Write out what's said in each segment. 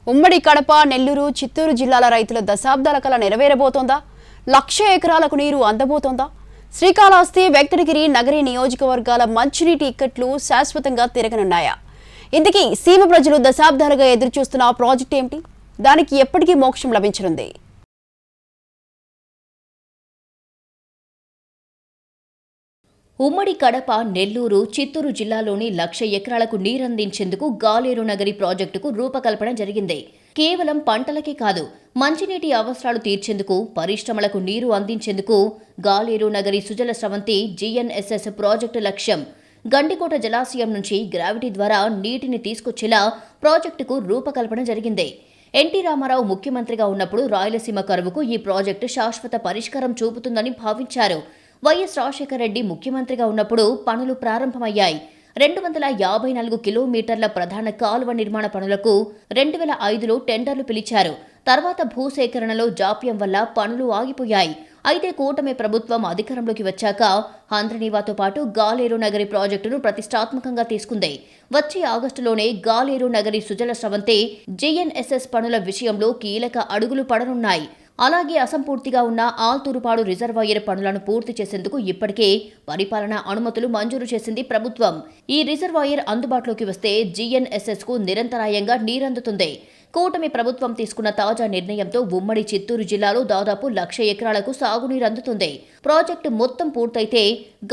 ఉమ్మడి కడప, నెల్లూరు, చిత్తూరు జిల్లాల రైతుల దశాబ్దాల కల నెరవేరబోతోందా? 1,00,000 ఎకరాలకు నీరు అందబోతోందా? శ్రీకాళహస్తి, వెంకటగిరి, నగరి నియోజకవర్గాల మంచినీటి ఇక్కట్లు శాశ్వతంగా తిరగనున్నాయా? ఇంతకీ సీమ ప్రజలు దశాబ్దాలుగా ఎదురుచూస్తున్న ఆ ప్రాజెక్ట్ ఏమిటి? దానికి ఎప్పటికీ మోక్షం లభించనుంది? ఉమ్మడి కడప, నెల్లూరు, చిత్తూరు జిల్లాలోని 1,00,000 ఎకరాలకు నీరందించేందుకు గాలేరు నగరి ప్రాజెక్టుకు రూపకల్పన జరిగింది. కేవలం పంటలకే కాదు, మంచినీటి అవసరాలు తీర్చేందుకు, పరిశ్రమలకు నీరు అందించేందుకు గాలేరు నగరి సుజల స్రవంతి GNSS ప్రాజెక్టు లక్ష్యం. గండికోట జలాశయం నుంచి గ్రావిటీ ద్వారా నీటిని తీసుకొచ్చేలా ప్రాజెక్టుకు రూపకల్పన జరిగింది. ఎన్టీ రామారావు ముఖ్యమంత్రిగా ఉన్నప్పుడు రాయలసీమ కరువుకు ఈ ప్రాజెక్టు శాశ్వత పరిష్కారం చూపుతుందని భావించారు. వైఎస్ రాజశేఖర రెడ్డి ముఖ్యమంత్రిగా ఉన్నప్పుడు పనులు ప్రారంభమయ్యాయి. 254 కిలోమీటర్ల ప్రధాన కాలువ నిర్మాణ పనులకు 2005లో టెండర్లు పిలిచారు. తర్వాత భూసేకరణలో జాప్యం వల్ల పనులు ఆగిపోయాయి. అయితే కూటమి ప్రభుత్వం అధికారంలోకి వచ్చాక హంద్రనీవాతో పాటు గాలేరు నగరి ప్రాజెక్టును ప్రతిష్టాత్మకంగా తీసుకుంది. వచ్చే ఆగస్టులోనే గాలేరు నగరి సుజల స్రవంతి GNSS పనుల విషయంలో కీలక అడుగులు పడనున్నాయి. అలాగే అసంపూర్తిగా ఉన్న ఆల్తూరుపాడు రిజర్వాయర్ పనులను పూర్తి చేసేందుకు ఇప్పటికే పరిపాలనా అనుమతులు మంజూరు చేసింది ప్రభుత్వం. ఈ రిజర్వాయర్ అందుబాటులోకి వస్తే GNSSకు నిరంతరాయంగా నీరందుతుంది. కూటమి ప్రభుత్వం తీసుకున్న తాజా నిర్ణయంతో ఉమ్మడి చిత్తూరు జిల్లాలో దాదాపు 1,00,000 ఎకరాలకు సాగునీరు అందుతుంది. ప్రాజెక్టు మొత్తం పూర్తయితే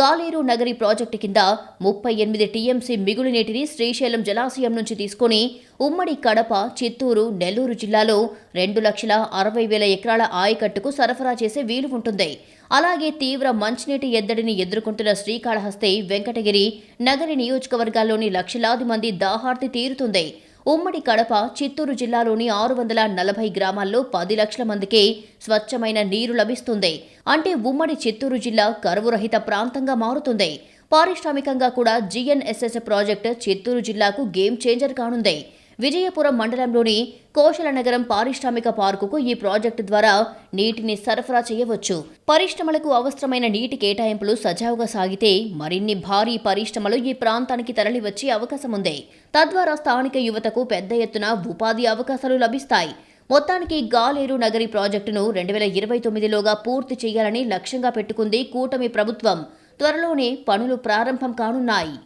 గాలేరు నగరి ప్రాజెక్టు కింద 38 TMC మిగులు నీటిని శ్రీశైలం జలాశయం నుంచి తీసుకుని ఉమ్మడి కడప, చిత్తూరు, నెల్లూరు జిల్లాలో 2,60,000 ఎకరాల ఆయకట్టుకు సరఫరా చేసే వీలు ఉంటుంది. అలాగే తీవ్ర మంచినీటి ఎద్దడిని ఎదుర్కొంటున్న శ్రీకాళహస్తి, వెంకటగిరి, నగరి నియోజకవర్గాల్లోని లక్షలాది మంది దాహార్తి తీరుతుంది. ఉమ్మడి కడప, చిత్తూరు జిల్లాలోని 640 గ్రామాల్లో 10 లక్షల మందికి స్వచ్ఛమైన నీరు లభిస్తుంది. అంటే ఉమ్మడి చిత్తూరు జిల్లా కరువు రహిత ప్రాంతంగా మారుతుంది. పారిశ్రామికంగా కూడా GNSS ప్రాజెక్టు చిత్తూరు జిల్లాకు గేమ్ చేంజర్ కానుంది. విజయపురం మండలంలోని కోశలనగరం పారిశ్రామిక పార్కుకు ఈ ప్రాజెక్టు ద్వారా నీటిని సరఫరా చేయవచ్చు. పరిశ్రమలకు అవసరమైన నీటి కేటాయింపులు సజావుగా సాగితే మరిన్ని భారీ పరిశ్రమలు ఈ ప్రాంతానికి తరలివచ్చే అవకాశం ఉంది. తద్వారా స్థానిక యువతకు పెద్ద ఎత్తున ఉపాధి అవకాశాలు లభిస్తాయి. మొత్తానికి గాలేరు నగరి ప్రాజెక్టును 2029లోగా పూర్తి చేయాలని లక్ష్యంగా పెట్టుకుంది కూటమి ప్రభుత్వం. త్వరలోనే పనులు ప్రారంభం కానున్నాయి.